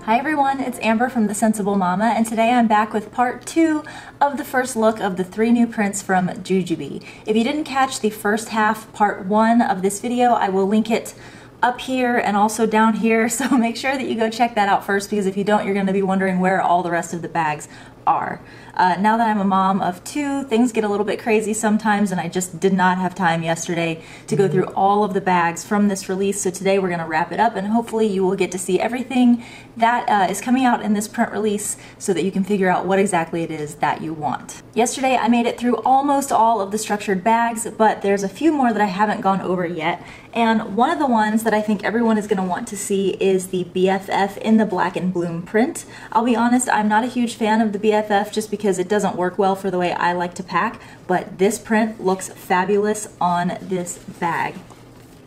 Hi everyone, it's Amber from The Sensible Mama, and today I'm back with part 2 of the first look of the 3 new prints from Jujubee. If you didn't catch the first half, part 1 of this video, I will link it up here and also down here, so make sure that you go check that out first, because if you don't, you're going to be wondering where all the rest of the bags are. Now that I'm a mom of 2, things get a little bit crazy sometimes, and I just did not have time yesterday to go through all of the bags from this release, so today we're going to wrap it up, and hopefully you will get to see everything that is coming out in this print release so that you can figure out what exactly it is that you want. Yesterday I made it through almost all of the structured bags, but there's a few more that I haven't gone over yet, and one of the ones that I think everyone is going to want to see is the BFF in the Black and Bloom print. I'll be honest, I'm not a huge fan of the BFF just because it doesn't work well for the way I like to pack, but this print looks fabulous on this bag.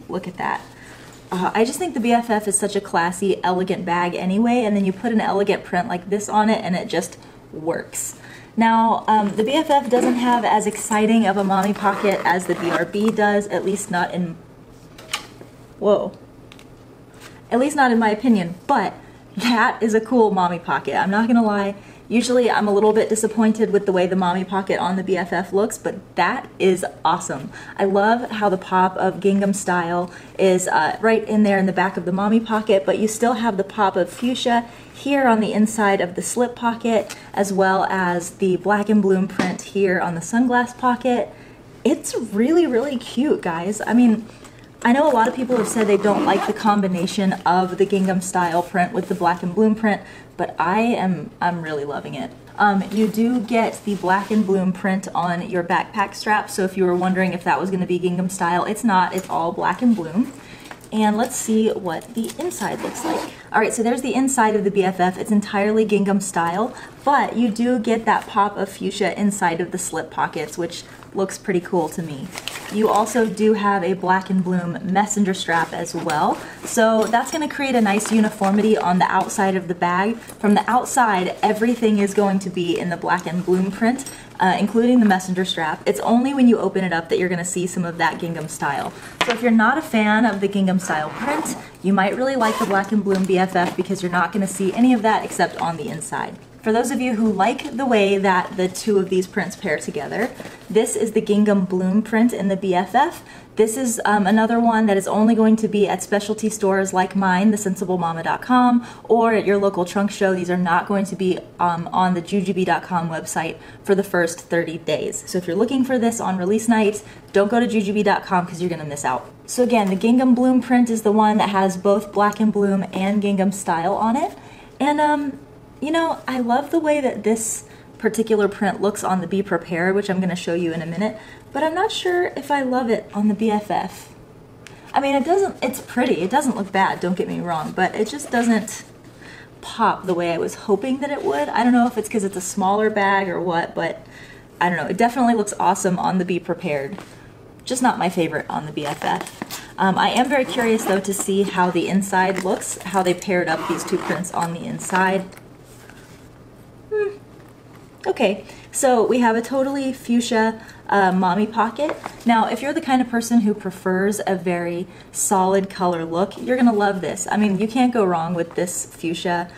Look at that. I just think the BFF is such a classy, elegant bag anyway, and then you put an elegant print like this on it and it just works. Now, the BFF doesn't have as exciting of a mommy pocket as the BRB does, at least not in... Whoa. At least not in my opinion, but that is a cool mommy pocket. I'm not gonna lie. Usually I'm a little bit disappointed with the way the mommy pocket on the BFF looks, but that is awesome. I love how the pop of Gingham Style is right in there in the back of the mommy pocket, but you still have the pop of fuchsia here on the inside of the slip pocket, as well as the Black and Bloom print here on the sunglass pocket. It's really, really cute, guys. I mean, I know a lot of people have said they don't like the combination of the Gingham Style print with the Black and Bloom print, but I'm really loving it. You do get the Black and Bloom print on your backpack strap, so if you were wondering if that was going to be Gingham Style, it's not. It's all Black and Bloom. And let's see what the inside looks like. Alright, so there's the inside of the BFF. It's entirely Gingham Style, but you do get that pop of fuchsia inside of the slip pockets, which looks pretty cool to me. You also do have a Black and Bloom messenger strap as well, so that's going to create a nice uniformity on the outside of the bag. From the outside, everything is going to be in the Black and Bloom print, including the messenger strap. It's only when you open it up that you're going to see some of that Gingham Style. So if you're not a fan of the Gingham Style print, you might really like the Black and Bloom BFF because you're not going to see any of that except on the inside. For those of you who like the way that the two of these prints pair together, this is the Gingham Bloom print in the BFF. This is another one that is only going to be at specialty stores like mine, thesensiblemama.com, or at your local trunk show. These are not going to be on the jujubee.com website for the first 30 days. So if you're looking for this on release night, don't go to jujubee.com because you're going to miss out. So again, the Gingham Bloom print is the one that has both Black and Bloom and Gingham Style on it. And you know, I love the way that this particular print looks on the Be Prepared, which I'm going to show you in a minute, but I'm not sure if I love it on the BFF. I mean, it's pretty, it doesn't look bad, don't get me wrong, but it just doesn't pop the way I was hoping that it would. I don't know if it's because it's a smaller bag or what, but I don't know, it definitely looks awesome on the Be Prepared. Just not my favorite on the BFF. I am very curious though to see how the inside looks, how they paired up these two prints on the inside. Okay, so we have a totally fuchsia mommy pocket. Now, if you're the kind of person who prefers a very solid color look, you're gonna love this. I mean, you can't go wrong with this fuchsia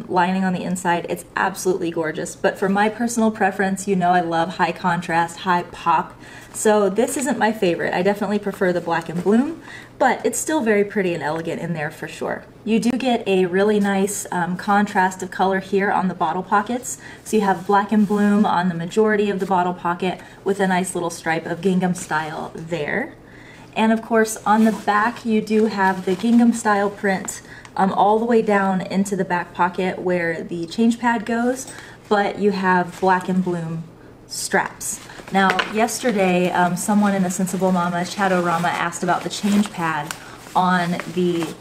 lining on the inside. It's absolutely gorgeous. But for my personal preference, you know I love high contrast, high pop. So this isn't my favorite. I definitely prefer the Black and Bloom, but it's still very pretty and elegant in there for sure. You do get a really nice contrast of color here on the bottle pockets. So you have Black and Bloom on the majority of the bottle pocket with a nice little stripe of Gingham Style there. And of course on the back you do have the Gingham Style print all the way down into the back pocket where the change pad goes, but you have Black and Bloom straps. Now, yesterday, someone in the Sensible Mama Chatorama asked about the change pad on the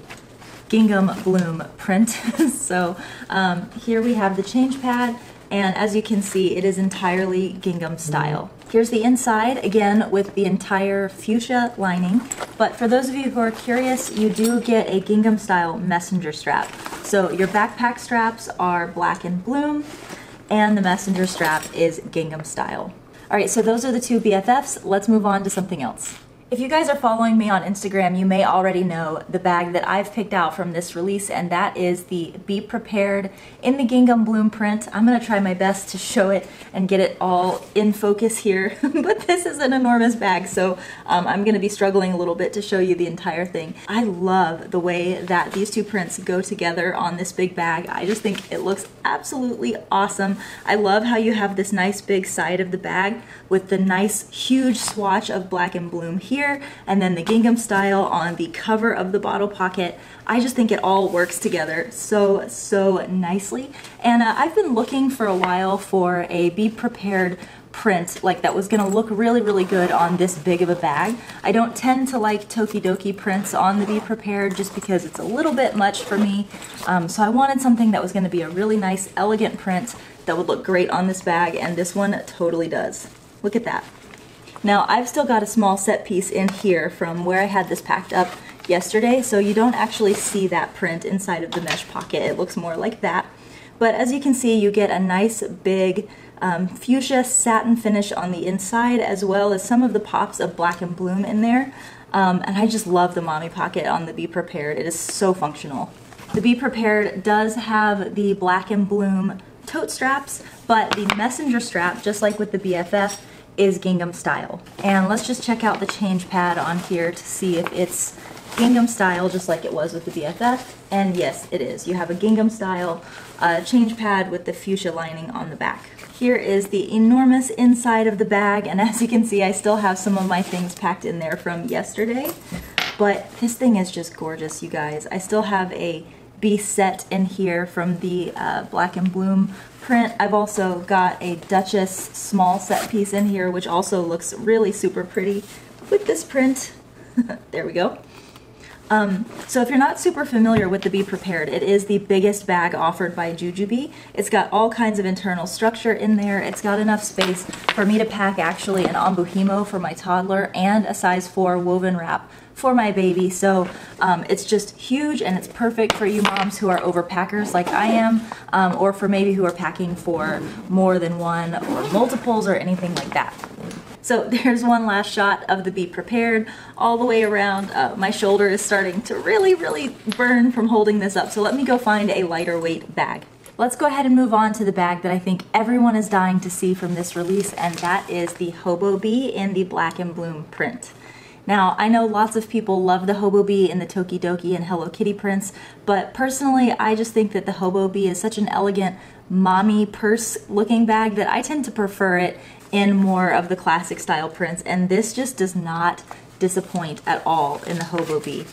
Gingham Bloom print. So here we have the change pad, and as you can see, it is entirely Gingham Style. Here's the inside, again, with the entire fuchsia lining. But for those of you who are curious, you do get a Gingham Style messenger strap. So your backpack straps are Black and Bloom, and the messenger strap is Gingham Style. Alright, so those are the two BFFs. Let's move on to something else. If you guys are following me on Instagram, you may already know the bag that I've picked out from this release, and that is the Be Prepared in the Gingham Bloom print. I'm gonna try my best to show it and get it all in focus here, but this is an enormous bag, so I'm gonna be struggling a little bit to show you the entire thing. I love the way that these two prints go together on this big bag. I just think it looks absolutely awesome. I love how you have this nice big side of the bag with the nice huge swatch of black and bloom here, and then the Gingham Style on the cover of the bottle pocket. I just think it all works together so nicely. And I've been looking for a while for a Be Prepared print like that was gonna look really good on this big of a bag. I don't tend to like Tokidoki prints on the Be Prepared just because it's a little bit much for me. So I wanted something that was gonna be a really nice, elegant print that would look great on this bag, and this one totally does. Look at that. Now, I've still got a small set piece in here from where I had this packed up yesterday, so you don't actually see that print inside of the mesh pocket. It looks more like that. But as you can see, you get a nice big fuchsia satin finish on the inside, as well as some of the pops of black and bloom in there. And I just love the mommy pocket on the Be Prepared. It is so functional. The Be Prepared does have the black and bloom tote straps, but the messenger strap, just like with the BFF, is Gingham Style. And let's just check out the change pad on here to see if it's Gingham Style just like it was with the BFF. And yes, it is. You have a Gingham Style change pad with the fuchsia lining on the back. Here is the enormous inside of the bag, and as you can see, I still have some of my things packed in there from yesterday. But this thing is just gorgeous, you guys. I still have a Be set in here from the black and bloom print. I've also got a Duchess small set piece in here, which also looks really super pretty with this print. There we go. So if you're not super familiar with the Be Prepared, it is the biggest bag offered by Jujubee. It's got all kinds of internal structure in there. It's got enough space for me to pack actually an ombuhimo for my toddler and a size 4 woven wrap for my baby. So it's just huge, and it's perfect for you moms who are overpackers like I am, or for maybe who are packing for more than one or multiples or anything like that. So there's one last shot of the Be Prepared all the way around. My shoulder is starting to really burn from holding this up, so let me go find a lighter weight bag. Let's go ahead and move on to the bag that I think everyone is dying to see from this release, and that is the Hobo Bee in the black and bloom print. Now, I know lots of people love the Hobo Bee in the Tokidoki and Hello Kitty prints, but personally, I just think that the Hobo Bee is such an elegant mommy purse looking bag that I tend to prefer it in more of the classic style prints, and this just does not disappoint at all in the Hobo Bee.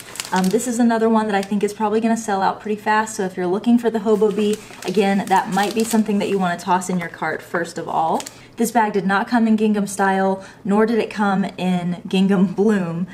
This is another one that I think is probably going to sell out pretty fast, so if you're looking for the Hobo Bee, again, that might be something that you want to toss in your cart first of all. This bag did not come in Gingham Style, nor did it come in Gingham Bloom,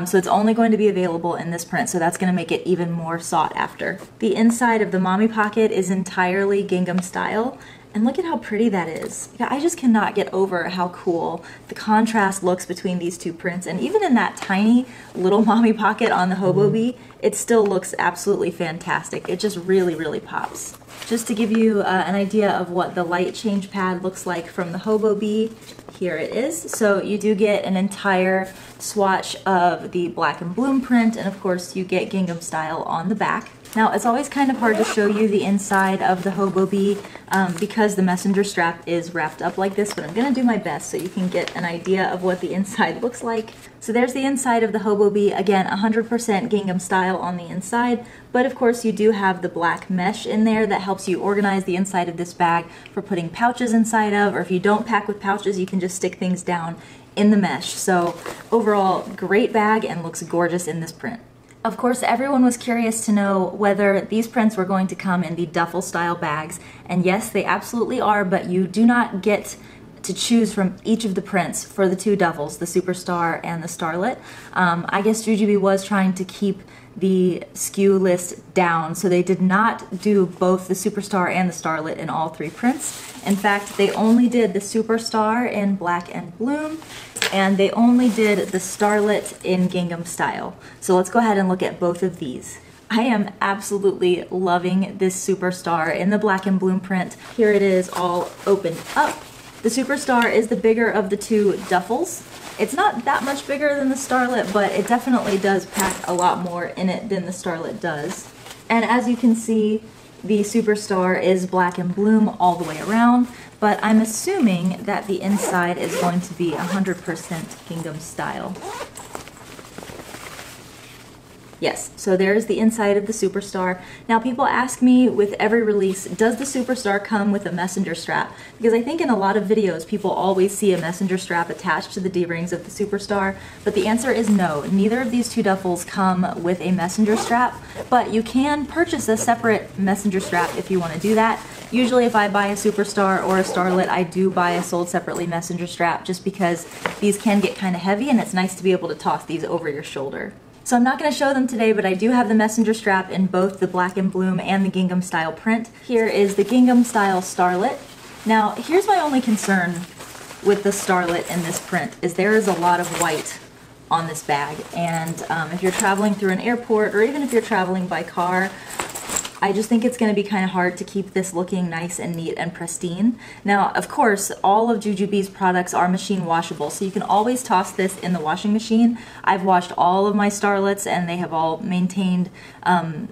so it's only going to be available in this print, so that's going to make it even more sought after. The inside of the mommy pocket is entirely Gingham Style, and look at how pretty that is. I just cannot get over how cool the contrast looks between these two prints, and even in that tiny little mommy pocket on the Hobo Bee, it still looks absolutely fantastic. It just really pops. Just to give you an idea of what the light change pad looks like from the Hobo Bee, here it is. So you do get an entire swatch of the black and bloom print, and of course you get Gingham Style on the back. Now, it's always kind of hard to show you the inside of the Hobo Bee because the messenger strap is wrapped up like this, but I'm going to do my best so you can get an idea of what the inside looks like. So there's the inside of the Hobo Bee. Again, 100% Gingham Style on the inside, but of course you do have the black mesh in there that helps you organize the inside of this bag for putting pouches inside of, or if you don't pack with pouches, you can just stick things down in the mesh. So overall, great bag and looks gorgeous in this print. Of course, everyone was curious to know whether these prints were going to come in the duffel style bags, and yes, they absolutely are, but you do not get to choose from each of the prints for the two duffels, the Superstar and the Starlet. I guess Jujubee was trying to keep the SKU list down, so they did not do both the Superstar and the Starlet in all three prints. In fact, they only did the Superstar in black and bloom, and they only did the Starlet in Gingham Style. So let's go ahead and look at both of these. I am absolutely loving this Superstar in the black and bloom print. Here it is all opened up. The Superstar is the bigger of the two duffels. It's not that much bigger than the Starlet, but it definitely does pack a lot more in it than the Starlet does. And as you can see, the Superstar is black and bloom all the way around, but I'm assuming that the inside is going to be 100% Gingham Style. Yes, so there's the inside of the Superstar. Now people ask me with every release, does the Superstar come with a messenger strap? Because I think in a lot of videos people always see a messenger strap attached to the D-rings of the Superstar, but the answer is no. Neither of these two duffels come with a messenger strap, but you can purchase a separate messenger strap if you want to do that. Usually if I buy a Superstar or a Starlet, I do buy a sold separately messenger strap just because these can get kind of heavy and it's nice to be able to toss these over your shoulder. So I'm not going to show them today, but I do have the messenger strap in both the black and bloom and the Gingham Style print. Here is the Gingham Style Starlet. Now, here's my only concern with the Starlet in this print, is there is a lot of white on this bag. And if you're traveling through an airport, or even if you're traveling by car, I just think it's going to be kind of hard to keep this looking nice and neat and pristine. Now, of course, all of Jujubee's products are machine washable, so you can always toss this in the washing machine. I've washed all of my Starlets and they have all maintained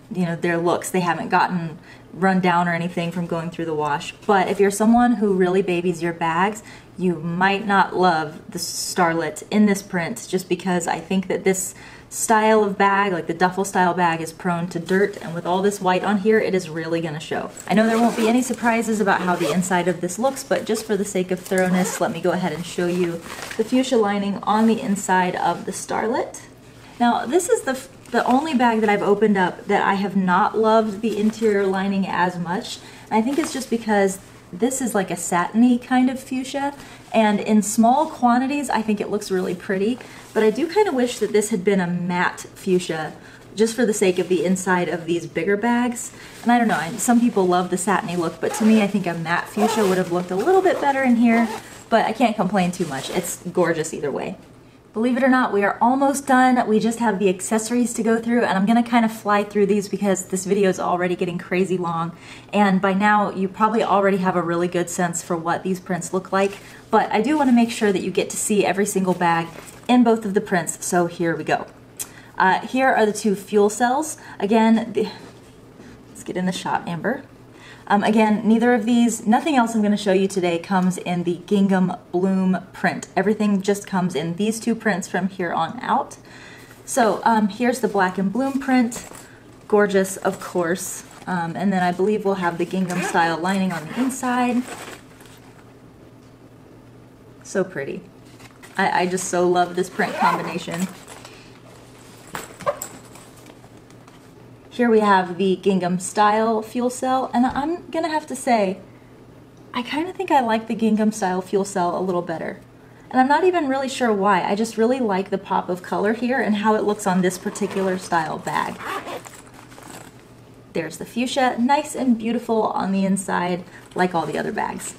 their looks. They haven't gotten run down or anything from going through the wash. But if you're someone who really babies your bags, you might not love the Starlet in this print, just because I think that this style of bag, like the duffel style bag, is prone to dirt, and with all this white on here, it is really going to show. I know there won't be any surprises about how the inside of this looks, but just for the sake of thoroughness, let me go ahead and show you the fuchsia lining on the inside of the Starlet. Now, this is the only bag that I've opened up that I have not loved the interior lining as much. And I think it's just because this is like a satiny kind of fuchsia, and in small quantities I think it looks really pretty, but I do kind of wish that this had been a matte fuchsia just for the sake of the inside of these bigger bags. And I don't know, some people love the satiny look, but to me I think a matte fuchsia would have looked a little bit better in here, but I can't complain too much. It's gorgeous either way. Believe it or not, we are almost done. We just have the accessories to go through, and I'm gonna kind of fly through these because this video is already getting crazy long. And by now, you probably already have a really good sense for what these prints look like, but I do wanna make sure that you get to see every single bag in both of the prints, so here we go. Here are the two fuel cells. Again, let's get in the shot, Amber. Again, neither of these, nothing else I'm going to show you today comes in the Gingham Bloom print. Everything just comes in these two prints from here on out. So here's the black and bloom print. Gorgeous, of course. And then I believe we'll have the Gingham Style lining on the inside. So pretty. I just so love this print combination. Here we have the Gingham Style fuel cell, and I'm gonna have to say, I kind of think I like the Gingham Style fuel cell a little better. And I'm not even really sure why, I just really like the pop of color here and how it looks on this particular style bag. There's the fuchsia, nice and beautiful on the inside, like all the other bags.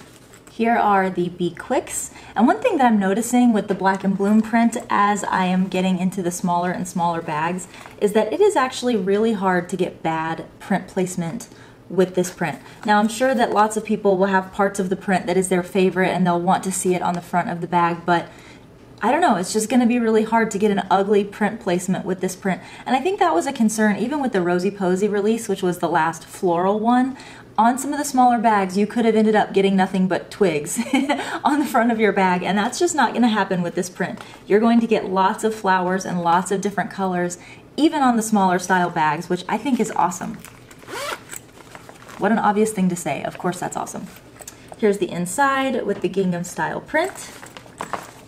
Here are the Be Quicks, and one thing that I'm noticing with the black and bloom print as I am getting into the smaller and smaller bags is that it is actually really hard to get bad print placement with this print. Now I'm sure that lots of people will have parts of the print that is their favorite and they'll want to see it on the front of the bag, but I don't know, it's just going to be really hard to get an ugly print placement with this print. And I think that was a concern even with the Rosy Posy release, which was the last floral one. On some of the smaller bags, you could have ended up getting nothing but twigs on the front of your bag, and that's just not going to happen with this print. You're going to get lots of flowers and lots of different colors, even on the smaller style bags, which I think is awesome. What an obvious thing to say. Of course that's awesome. Here's the inside with the Gingham Style print.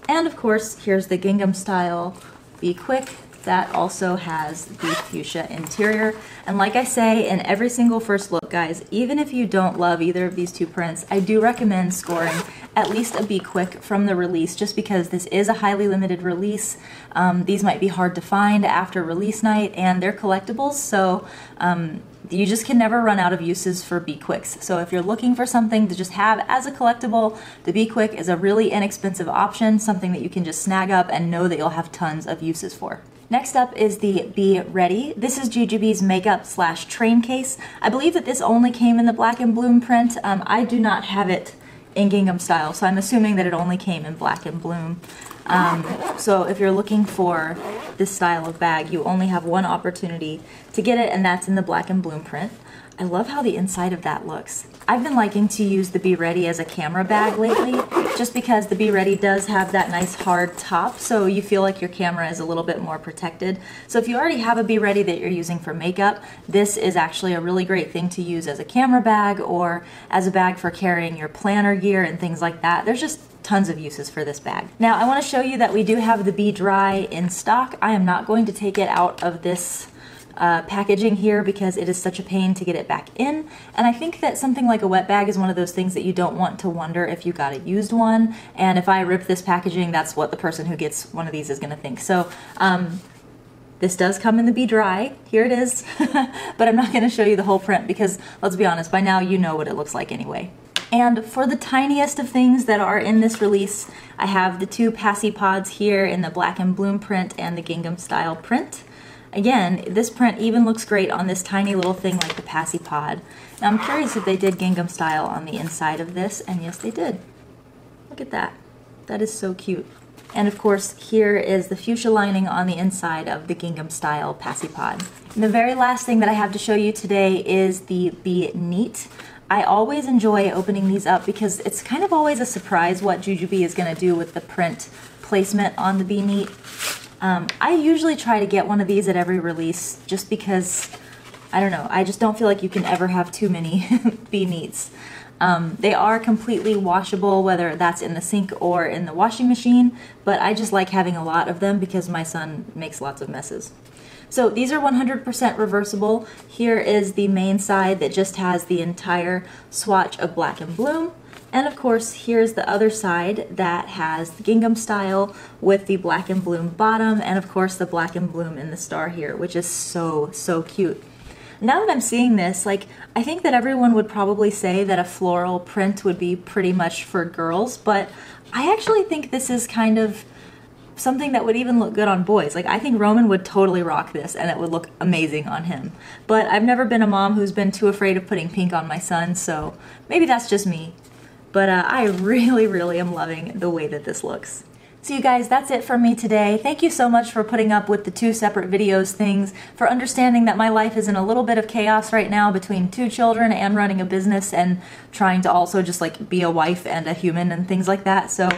And of course, here's the Gingham Style Be Quick. That also has the fuchsia interior. And like I say in every single first look, guys, even if you don't love either of these two prints, I do recommend scoring at least a Be Quick from the release, just because this is a highly limited release. These might be hard to find after release night, and they're collectibles, so you just can never run out of uses for Be Quicks. So if you're looking for something to just have as a collectible, the Be Quick is a really inexpensive option, something that you can just snag up and know that you'll have tons of uses for. Next up is the Be Ready. This is Jujubee's makeup / train case. I believe that this only came in the black and bloom print. I do not have it in Gingham Style, so I'm assuming that it only came in black and bloom. So if you're looking for this style of bag, you only have one opportunity to get it, and that's in the Black and Bloom print. I love how the inside of that looks. I've been liking to use the Be Ready as a camera bag lately, just because the Be Ready does have that nice hard top, so you feel like your camera is a little bit more protected. So if you already have a Be Ready that you're using for makeup, this is actually a really great thing to use as a camera bag or as a bag for carrying your planner gear and things like that. There's just tons of uses for this bag. Now I want to show you that we do have the Be Dry in stock. I am not going to take it out of this packaging here because it is such a pain to get it back in, and I think that something like a wet bag is one of those things that you don't want to wonder if you got a used one, and if I rip this packaging, that's what the person who gets one of these is going to think. So this does come in the Be Dry. Here it is. But I'm not going to show you the whole print because, let's be honest, by now you know what it looks like anyway. And for the tiniest of things that are in this release, I have the two Passy Pods here in the Black and Bloom print and the Gingham Style print. Again, this print even looks great on this tiny little thing like the Passy Pod. Now I'm curious if they did Gingham Style on the inside of this, and yes they did. Look at that. That is so cute. And of course, here is the fuchsia lining on the inside of the Gingham Style Passy Pod. And the very last thing that I have to show you today is the Be Neat. I always enjoy opening these up because it's kind of always a surprise what Jujubee is going to do with the print placement on the Be Neat. I usually try to get one of these at every release just because, I don't know, I just don't feel like you can ever have too many Be Neats. They are completely washable, whether that's in the sink or in the washing machine, but I just like having a lot of them because my son makes lots of messes. So these are 100% reversible. Here is the main side that just has the entire swatch of Black and Bloom. And of course, here's the other side that has the Gingham Style with the Black and Bloom bottom, and of course the Black and Bloom in the star here, which is so, so cute. Now that I'm seeing this, like, I think that everyone would probably say that a floral print would be pretty much for girls, but I actually think this is kind of something that would even look good on boys. Like, I think Roman would totally rock this and it would look amazing on him. But I've never been a mom who's been too afraid of putting pink on my son, so maybe that's just me. But I really, really am loving the way that this looks. So you guys, that's it from me today. Thank you so much for putting up with the two separate videos things, for understanding that my life is in a little bit of chaos right now between 2 children and running a business and trying to also just like be a wife and a human and things like that. So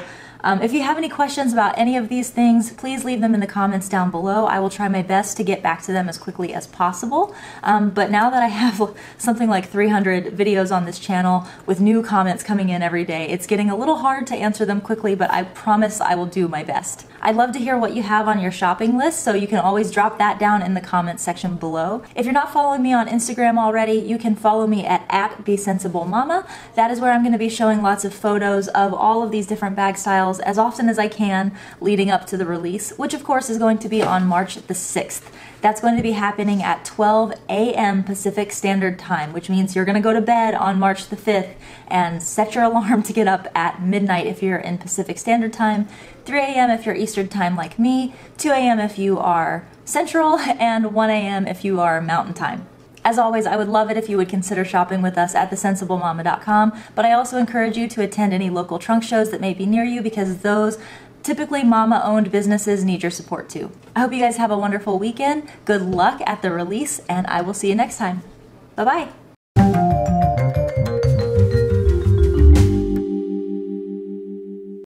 if you have any questions about any of these things, please leave them in the comments down below. I will try my best to get back to them as quickly as possible. But now that I have something like 300 videos on this channel with new comments coming in every day, it's getting a little hard to answer them quickly, but I promise I will do my best. I'd love to hear what you have on your shopping list, so you can always drop that down in the comments section below. If you're not following me on Instagram already, you can follow me at @BeSensibleMama. That is where I'm going to be showing lots of photos of all of these different bag styles as often as I can leading up to the release, which of course is going to be on March the 6th. That's going to be happening at 12 a.m. Pacific Standard Time, which means you're going to go to bed on March the 5th and set your alarm to get up at midnight if you're in Pacific Standard Time, 3 a.m. if you're Eastern Time like me, 2 a.m. if you are Central, and 1 a.m. if you are Mountain Time. As always, I would love it if you would consider shopping with us at thesensiblemama.com, but I also encourage you to attend any local trunk shows that may be near you because those typically mama-owned businesses need your support too. I hope you guys have a wonderful weekend. Good luck at the release, and I will see you next time. Bye-bye.